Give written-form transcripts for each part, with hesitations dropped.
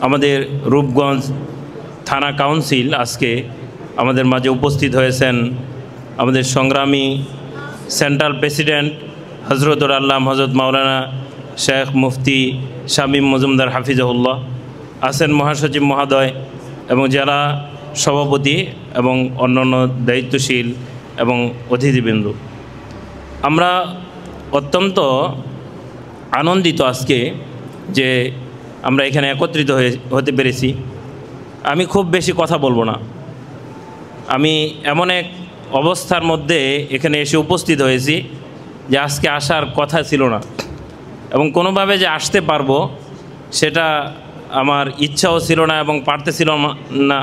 আমাদের রূপগঞ্জ থানা কাউন্সিল আজকে আমাদের মাঝে উপস্থিত হয়েছেন আমাদের সংগ্রামী সেন্ট্রাল প্রেসিডেন্ট হজরতুল আল্লাহ হজরত মাওলানা শেখ মুফতি শামীম মজুমদার হাফিজাহুল্লাহ, আছেন মহাসচিব মহোদয় এবং জেলা সভাপতি এবং অন্যান্য দায়িত্বশীল এবং অতিথিবৃন্দ। আমরা অত্যন্ত আনন্দিত আজকে যে আমরা এখানে একত্রিত হতে পেরেছি। আমি খুব বেশি কথা বলবো না। আমি এমন এক অবস্থার মধ্যে এখানে এসে উপস্থিত হয়েছি যে আজকে আসার কথা ছিল না এবং কোনোভাবে যে আসতে পারবো সেটা আমার ইচ্ছাও ছিল না এবং পারতেছিল না।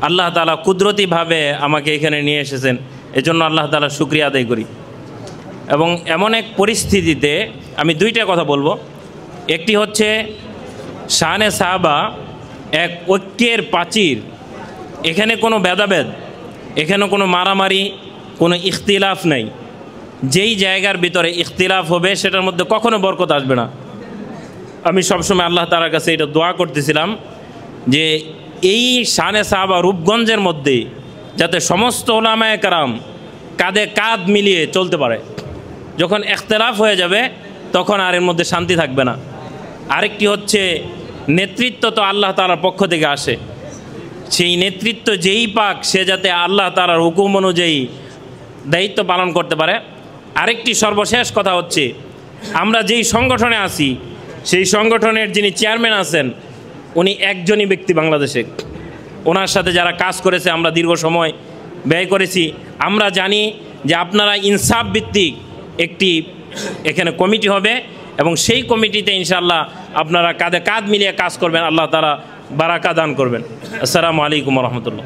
আল্লাহ তাআলা কুদরতিভাবে আমাকে এখানে নিয়ে এসেছেন, এজন্য আল্লাহ তাআলার শুকরিয়া আদায় করি। এবং এমন এক পরিস্থিতিতে আমি দুইটা কথা বলবো। একটি হচ্ছে শানে সাহাবা এক ঐক্যের প্রাচীর, এখানে কোনো ভেদাভেদ, এখানে কোনো মারামারি, কোনো ইখতিলাফ নাই। যেই জায়গার ভিতরে ইখতিলাফ হবে সেটার মধ্যে কখনো বরকত আসবে না। আমি সবসময় আল্লাহ তাআলার কাছে এটা দোয়া করতেছিলাম যে এই শানে সাহাবা রূপগঞ্জের মধ্যে যাতে সমস্ত উলামায়ে কেরাম কাঁধে কাঁধ মিলিয়ে চলতে পারে। যখন ইখতিলাফ হয়ে যাবে তখন আর এর মধ্যে শান্তি থাকবে না। আরেকটি হচ্ছে নেতৃত্ব তো আল্লাহ তাআলার পক্ষ থেকে আসে, সেই নেতৃত্ব যেই পাক সে যাতে আল্লাহ তাআলার হুকুম অনুযায়ী দায়িত্ব পালন করতে পারে। আরেকটি সর্বশেষ কথা হচ্ছে আমরা যেই সংগঠনে আছি সেই সংগঠনের যিনি চেয়ারম্যান আছেন উনি একজনই ব্যক্তি বাংলাদেশে। ওনার সাথে যারা কাজ করেছে আমরা দীর্ঘ সময় ব্যয় করেছি। আমরা জানি যে আপনারা ইনসাফ ভিত্তিক একটি এখানে কমিটি হবে এবং সেই কমিটিতে ইনশাআল্লাহ আপনারা কাঁধে কাঁধ মিলিয়ে কাজ করবেন। আল্লাহ তাআলা বারাকা দান করবেন। আসসালামু আলাইকুম ওয়া রাহমাতুল্লাহ।